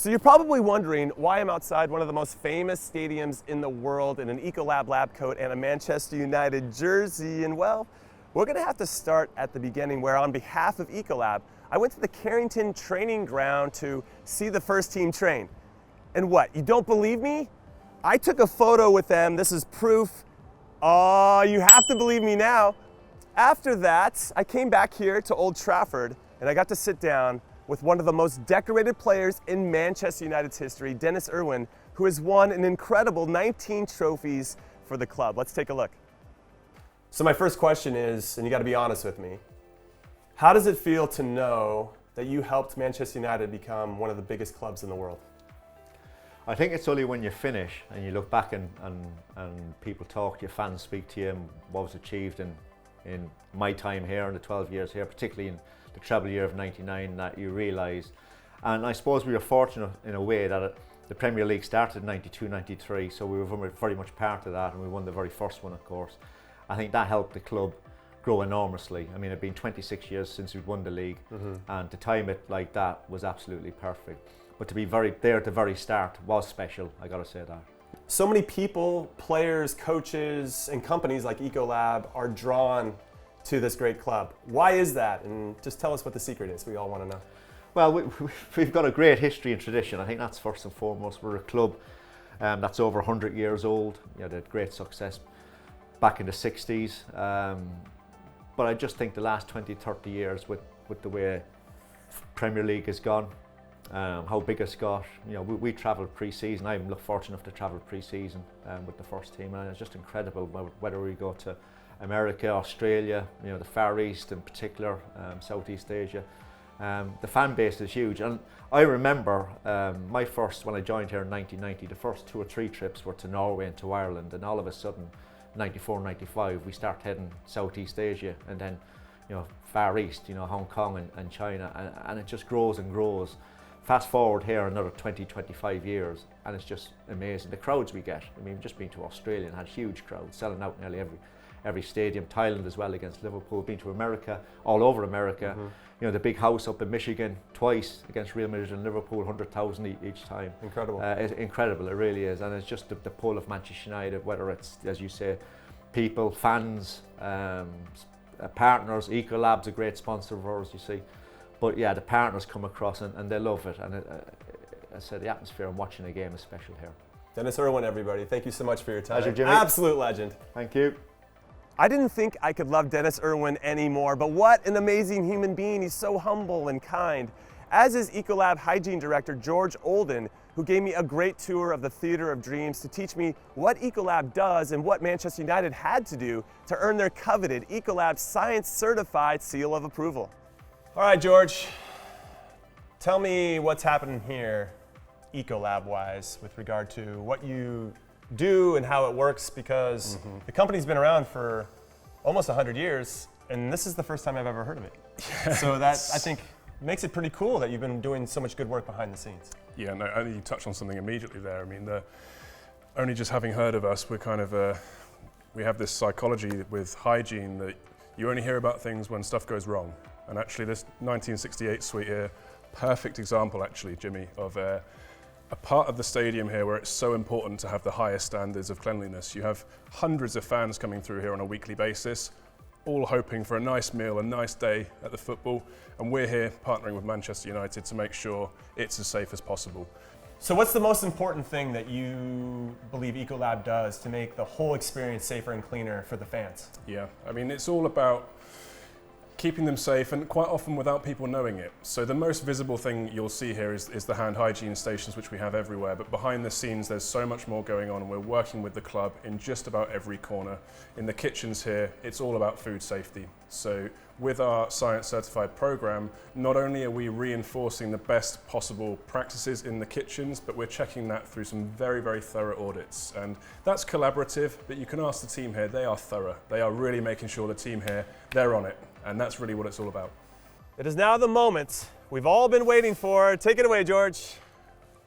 So you're probably wondering why I'm outside one of the most famous stadiums in the world in an Ecolab lab coat and a Manchester United jersey. And well, we're gonna have to start at the beginning where on behalf of Ecolab, I went to the Carrington training ground to see the first team train. And what, you don't believe me? I took a photo with them, this is proof. Oh, you have to believe me now. After that, I came back here to Old Trafford and I got to sit down with one of the most decorated players in Manchester United's history, Dennis Irwin, who has won an incredible 19 trophies for the club. Let's take a look. So my first question is, and you gotta be honest with me, how does it feel to know that you helped Manchester United become one of the biggest clubs in the world? I think it's only when you finish and you look back and people talk to you, fans speak to you, and what was achieved in my time here, in the 12 years here, particularly in the treble year of '99, that you realise. And I suppose we were fortunate in a way that the Premier League started in '92, '93, so we were very much part of that, and we won the very first one, of course. I think that helped the club grow enormously. I mean, it's been 26 years since we've won the league, and to time it like that was absolutely perfect. But to be there at the very start was special, I gotta say that. So many people, players, coaches, and companies like Ecolab are drawn to this great club. Why is that? And just tell us what the secret is. We all want to know. Well, we've got a great history and tradition. I think that's first and foremost. We're a club that's over 100 years old. You know, they had great success back in the 60s. But I just think the last 20, 30 years with the way Premier League has gone, how big it's got. You know, we travelled pre-season. I'm fortunate enough to travel pre-season with the first team, and it's just incredible whether we go to America, Australia, you know, the Far East in particular, Southeast Asia. The fan base is huge, and I remember when I joined here in 1990, the first 2 or 3 trips were to Norway and to Ireland, and all of a sudden, 94, 95, we start heading Southeast Asia, and then, you know, Far East, you know, Hong Kong and China, and it just grows and grows. Fast forward here another 20, 25 years, and it's just amazing. The crowds we get. I mean, we've just been to Australia and had huge crowds, selling out nearly every stadium. Thailand as well against Liverpool. Been to America, all over America. You know, the big house up in Michigan twice against Real Madrid and Liverpool, 100,000 each time. Incredible. It's incredible, it really is. And it's just the pull of Manchester United, whether it's, as you say, people, fans, partners. Ecolab's a great sponsor of ours, you see. But yeah, the partners come across and they love it. And I said the atmosphere and watching a game is special here. Dennis Irwin, everybody. Thank you so much for your time. Pleasure, Jimmy. Absolute legend. Thank you. I didn't think I could love Dennis Irwin anymore, but what an amazing human being. He's so humble and kind. As is Ecolab Hygiene Director George Olden, who gave me a great tour of the Theater of Dreams to teach me what Ecolab does and what Manchester United had to do to earn their coveted Ecolab Science Certified Seal of Approval. All right, George, tell me what's happening here Ecolab-wise with regard to what you do and how it works, because the company's been around for almost 100 years, and this is the first time I've ever heard of it. So that, I think, makes it pretty cool that you've been doing so much good work behind the scenes. Yeah, no, I think you touched on something immediately there. I mean, only just having heard of us, we're kind of, we have this psychology with hygiene that you only hear about things when stuff goes wrong. And actually this 1968 suite here, perfect example actually, Jimmy, of a part of the stadium here where it's so important to have the highest standards of cleanliness. You have hundreds of fans coming through here on a weekly basis, all hoping for a nice meal, a nice day at the football, and we're here partnering with Manchester United to make sure it's as safe as possible. So what's the most important thing that you believe Ecolab does to make the whole experience safer and cleaner for the fans? Yeah, I mean, it's all about keeping them safe, and quite often without people knowing it. So the most visible thing you'll see here is the hand hygiene stations, which we have everywhere, but behind the scenes there's so much more going on, and we're working with the club in just about every corner. In the kitchens here, it's all about food safety. So with our science certified program, not only are we reinforcing the best possible practices in the kitchens, but we're checking that through some very, very thorough audits. And that's collaborative, but you can ask the team here, they are thorough. They are really making sure the team here, they're on it. And that's really what it's all about. It is now the moment we've all been waiting for. Take it away, George.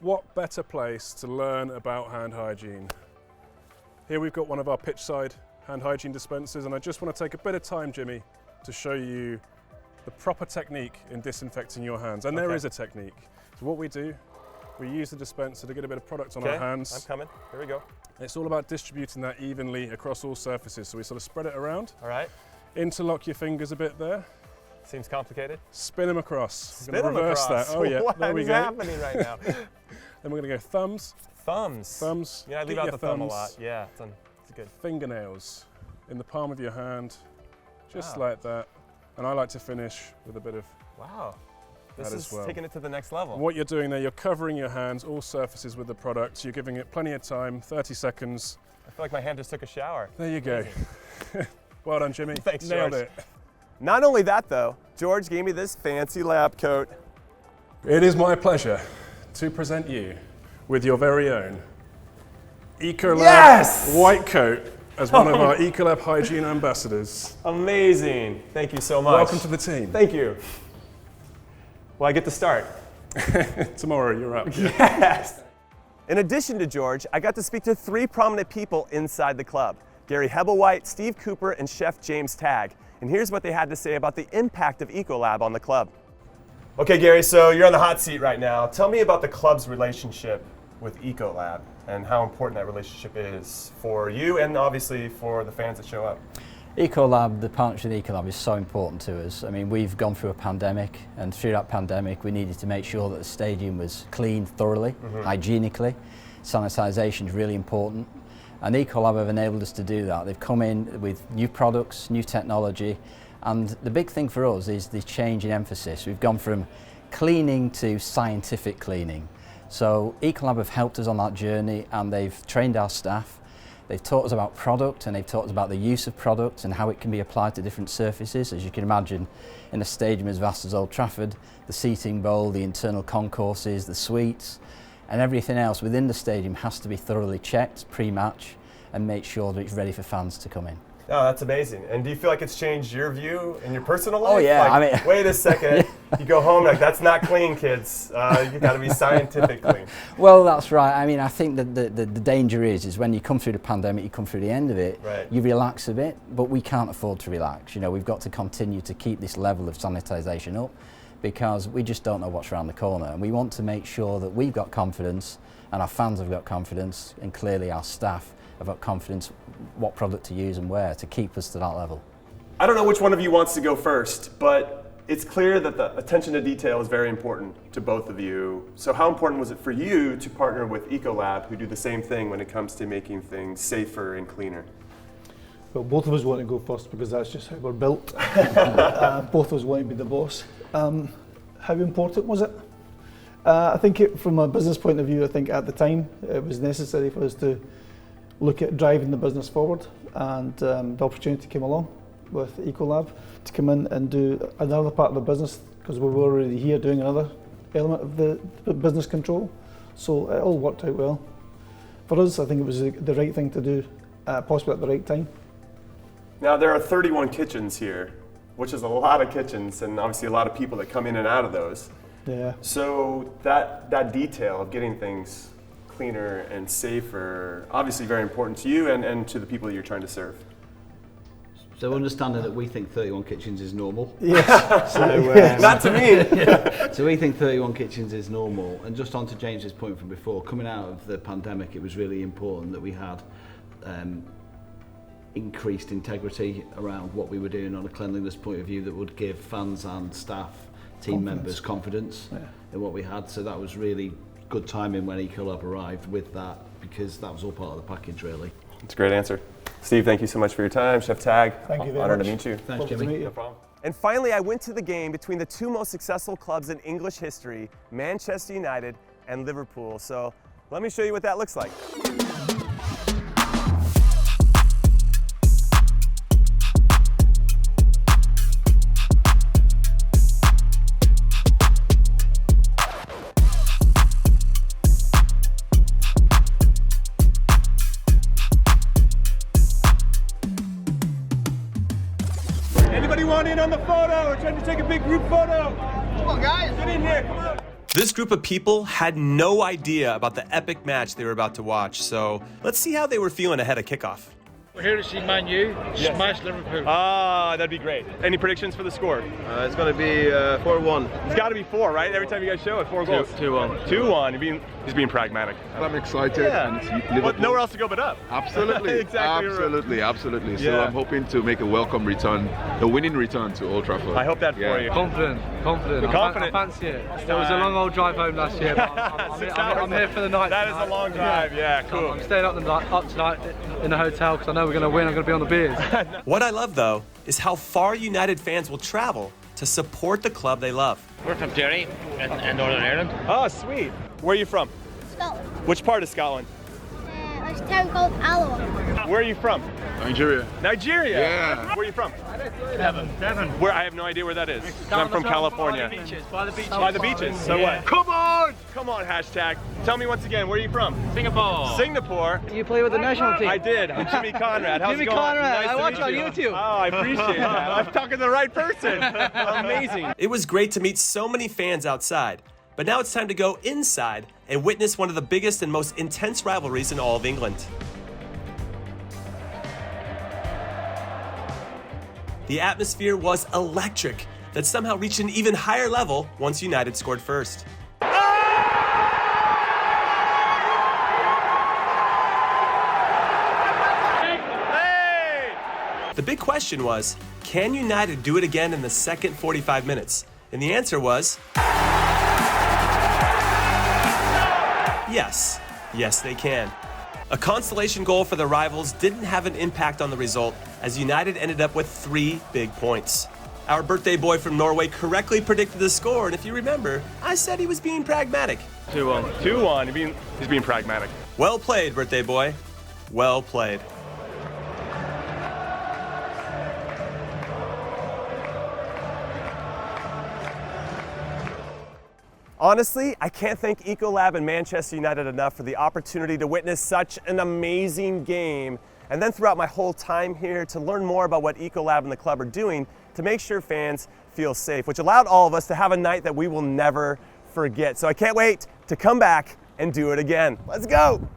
What better place to learn about hand hygiene? Here we've got one of our pitch side hand hygiene dispensers, and I just want to take a bit of time, Jimmy, to show you the proper technique in disinfecting your hands. And there is a technique. So what we do we use the dispenser to get a bit of product on Okay, our hands. I'm coming. Here we go. It's all about distributing that evenly across all surfaces. So we sort of spread it around, All right. interlock your fingers a bit there, Seems complicated. spin them across. Spin We're going to them reverse across. that. Oh yeah, What there we is go. happening right now? Then we're going to go thumbs, Thumbs. thumbs. Yeah, I leave get out your the thumb a thumbs, lot. Yeah, it's good. Fingernails in the palm of your hand, just Wow. like that. And I like to finish with a bit of. Wow. This That is as well. taking it to the next level. What you're doing there, you're covering your hands, all surfaces with the product. You're giving it plenty of time, 30 seconds. I feel like my hand just took a shower. There you go. Well done, Jimmy. Thanks, Nailed George. it. Not only that, though, George gave me this fancy lab coat. It is my pleasure to present you with your very own Ecolab Yes! white coat as one of our Ecolab hygiene ambassadors. Amazing. Thank you so much. Welcome to the team. Thank you. Well, I get to start. Tomorrow you're up. Yes. In addition to George, I got to speak to 3 prominent people inside the club: Gary Hebblewhite, Steve Cooper, and Chef James Tagg. And here's what they had to say about the impact of Ecolab on the club. Okay, Gary, so you're on the hot seat right now. Tell me about the club's relationship with Ecolab and how important that relationship is for you and obviously for the fans that show up. Ecolab, the partnership with Ecolab is so important to us. I mean, we've gone through a pandemic, and through that pandemic we needed to make sure that the stadium was cleaned thoroughly, hygienically. Sanitisation is really important, and Ecolab have enabled us to do that. They've come in with new products, new technology, and the big thing for us is the change in emphasis. We've gone from cleaning to scientific cleaning. So Ecolab have helped us on that journey, and they've trained our staff. They've taught us about product, and they've taught us about the use of product and how it can be applied to different surfaces. As you can imagine, in a stadium as vast as Old Trafford, the seating bowl, the internal concourses, the suites, and everything else within the stadium has to be thoroughly checked pre-match and make sure that it's ready for fans to come in. Oh, that's amazing. And do you feel like it's changed your view in your personal life? Oh, yeah, Like, I mean- wait a second. You go home like, that's not clean, kids. You got to be scientific clean. Well, that's right. I mean, I think that the danger is when you come through the pandemic, you come through the end of it, Right. you relax a bit, but we can't afford to relax. You know, we've got to continue to keep this level of sanitisation up because we just don't know what's around the corner. And we want to make sure that we've got confidence and our fans have got confidence, and clearly our staff have got confidence what product to use and where to keep us to that level. I don't know which one of you wants to go first, but it's clear that the attention to detail is very important to both of you. So how important was it for you to partner with Ecolab, who do the same thing when it comes to making things safer and cleaner? Well, both of us want to go first because that's just how we're built. Both of us want to be the boss. How important was it? I think from a business point of view, I think at the time it was necessary for us to look at driving the business forward, and the opportunity came along with Ecolab to come in and do another part of the business because we were already here doing another element of the business control. So it all worked out well. For us, I think it was the right thing to do, possibly at the right time. Now, there are 31 kitchens here, which is a lot of kitchens and obviously a lot of people that come in and out of those. Yeah. So that detail of getting things cleaner and safer, obviously very important to you and to the people that you're trying to serve. So understanding that we think 31 kitchens is normal. Yes. So, Not to me. so we think 31 kitchens is normal. And just on to James's point from before, coming out of the pandemic, it was really important that we had increased integrity around what we were doing on a cleanliness point of view that would give fans and staff, team members confidence in what we had. So that was really good timing when Ecolab arrived with that, because that was all part of the package really. It's a great answer. Steve, thank you so much for your time. Chef Tagg, Thank you very honored much. to meet you. Thanks, Pleasure to Jimmy. meet you. No problem. And finally, I went to the game between the 2 most successful clubs in English history, Manchester United and Liverpool. So let me show you what that looks like. Anybody want in on the photo? We're trying to take a big group photo. Come on, guys. Get in here. Come on. This group of people had no idea about the epic match they were about to watch, so let's see how they were feeling ahead of kickoff. We're here to see Man U smash Liverpool. Ah, that'd be great. Any predictions for the score? It's going to be 4-1. It's got to be 4, right? Every time you guys show it, 4 goals. 2-1. 2-1. He's being pragmatic. I'm excited. Yeah. And it's Liverpool. But nowhere else to go but up. Absolutely. Exactly. Absolutely. So Yeah. I'm hoping to make a welcome return, a winning return to Old Trafford. I hope that for you. Confident. You're confident? I fancy it. It was a long old drive home last year, but I'm here for the night. That is a long drive. Yeah, cool. I'm staying up tonight in the hotel because I know we're going to win. I'm going to be on the beers. What I love, though, is how far United fans will travel to support the club they love. We're from Derry in Northern Ireland. Oh, sweet. Where are you from? Scotland. Which part of Scotland? There's a town called Alloa. Where are you from? Nigeria. Nigeria? Yeah. Where are you from? Devon. Where? I have no idea where that is. I'm from California. By the beaches. By the beaches. So Yeah. what? Come on! Come on, hashtag. Tell me once again, where are you from? Singapore. Singapore. You play with the national team? I did. I'm Jimmy Conrad. How's Jimmy it going? Conrad. Nice I to watch meet on you. YouTube. Oh, I appreciate that. I'm talking to the right person. Amazing. It was great to meet so many fans outside. But now it's time to go inside and witness one of the biggest and most intense rivalries in all of England. The atmosphere was electric, that somehow reached an even higher level once United scored first. The big question was, can United do it again in the second 45 minutes? And the answer was, yes. Yes, they can. A consolation goal for the rivals didn't have an impact on the result, as United ended up with 3 big points. Our birthday boy from Norway correctly predicted the score, and if you remember, I said he was being pragmatic. 2-1. 2-1. He's being pragmatic. Well played, birthday boy. Well played. Honestly, I can't thank Ecolab and Manchester United enough for the opportunity to witness such an amazing game, and then throughout my whole time here to learn more about what Ecolab and the club are doing to make sure fans feel safe, which allowed all of us to have a night that we will never forget. So I can't wait to come back and do it again. Let's go!